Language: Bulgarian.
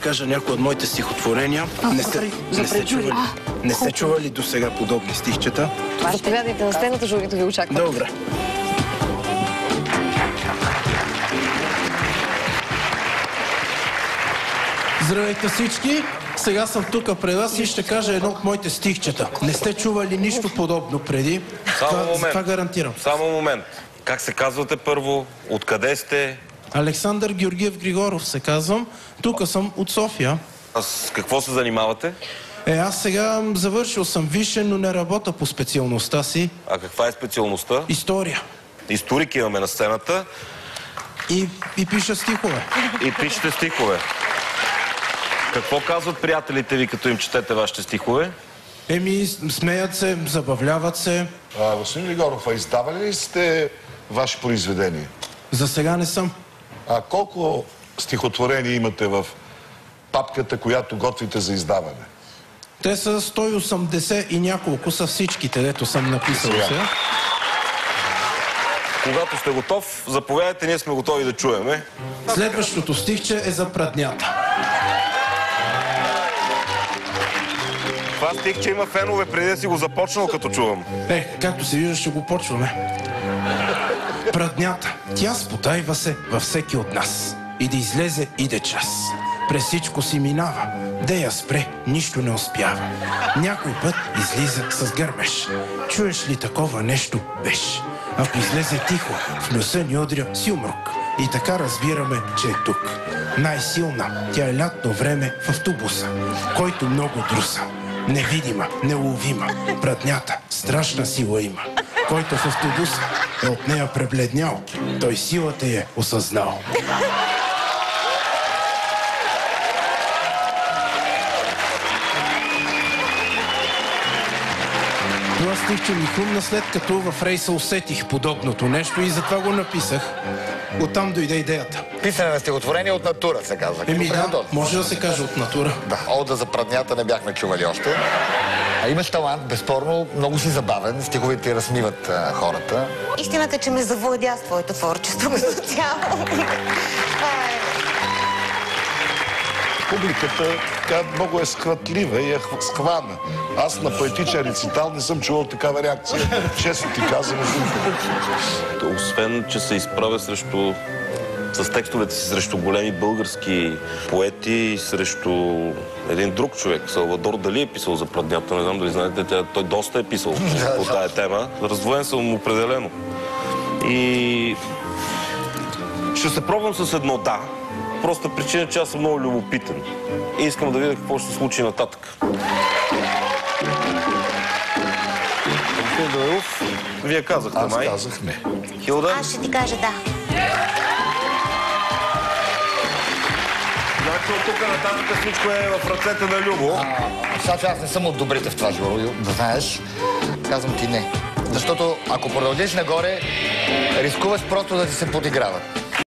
Кажа някои от моите стихотворения. Не сте чували до сега подобни стихчета? Заповядайте на сцената, журито ви очаква. Добре. Здравейте всички! Сега съм тук пред вас и ще кажа едно от моите стихчета. Не сте чували нищо подобно преди. Това гарантирам. Само момент. Как се казвате първо? Откъде сте? Александър Георгиев Григоров се казвам. Тук съм от София. А с какво се занимавате? Аз сега завършил съм висше, но не работя по специалността си. А каква е специалността? История. Историк имаме на сцената. И пиша стихове. И пишете стихове. Какво казват приятелите ви, като им четете вашите стихове? Смеят се, забавляват се. Господин Григоров, издавали ли сте ваши произведения? За сега не съм. Колко стихотворения имате в папката, която готвите за издаване? Те са 180 и няколко са всичките, дето съм написал сега. Когато сте готов, заповядайте, ние сме готови да чуеме. Следващото стихче е за праднята. Това стихче има фенове, преди да си го започнал, като чувам. Както се вижда, ще го почваме. Праднята, тя спотайва се във всеки от нас. И да излезе, иде час. През всичко си минава. Да я спре, нищо не успява. Някой път излиза с гърмеж. Чуеш ли такова нещо беше? Ако излезе тихо, в носа ни удря силмрук. И така разбираме, че е тук. Най-силна, тя е лятно време в автобуса, който много друса. Невидима, неуловима, праднята, страшна сила има. Който в автобуса е от нея пребледнял, той силата е осъзнал. Това стихче ми хрумна, след като в рейса усетих подобното нещо и затова го написах. Оттам дойде идеята. Писане на стихотворение от натура, се казва. Да, може да се каже от натура. Да, ода за праднята не бяхме чували още. Имаш талант, безспорно, много си забавен, стиховете ти размиват хората. Истината е, че ме завладя с твоето творчество като цяло. Публиката така много е схватлива и е схвана. Аз на поетичен рецитал не съм чувал такава реакция. Честно ти казвам. Освен, че се изправя с текстовете си срещу големи български поети, срещу един друг човек. Салвадор Дали е писал за праднята. Не знам дали знаете, той доста е писал по тая тема. Раздвоен съм определено. И ще се пробвам с едно да. Просто причина, че аз съм много любопитен. И искам да видя какво ще се случи нататък. Господин Данилов, вие казахте май. Аз казах не. Хилда? Аз ще ти кажа да. Значи от тук нататък всичко е в ръцете на Любо. Сега, че аз не съм от добрите в това живо, да знаеш, казвам ти не. Защото ако продължиш нагоре, рискуваш просто да ти се подиграват.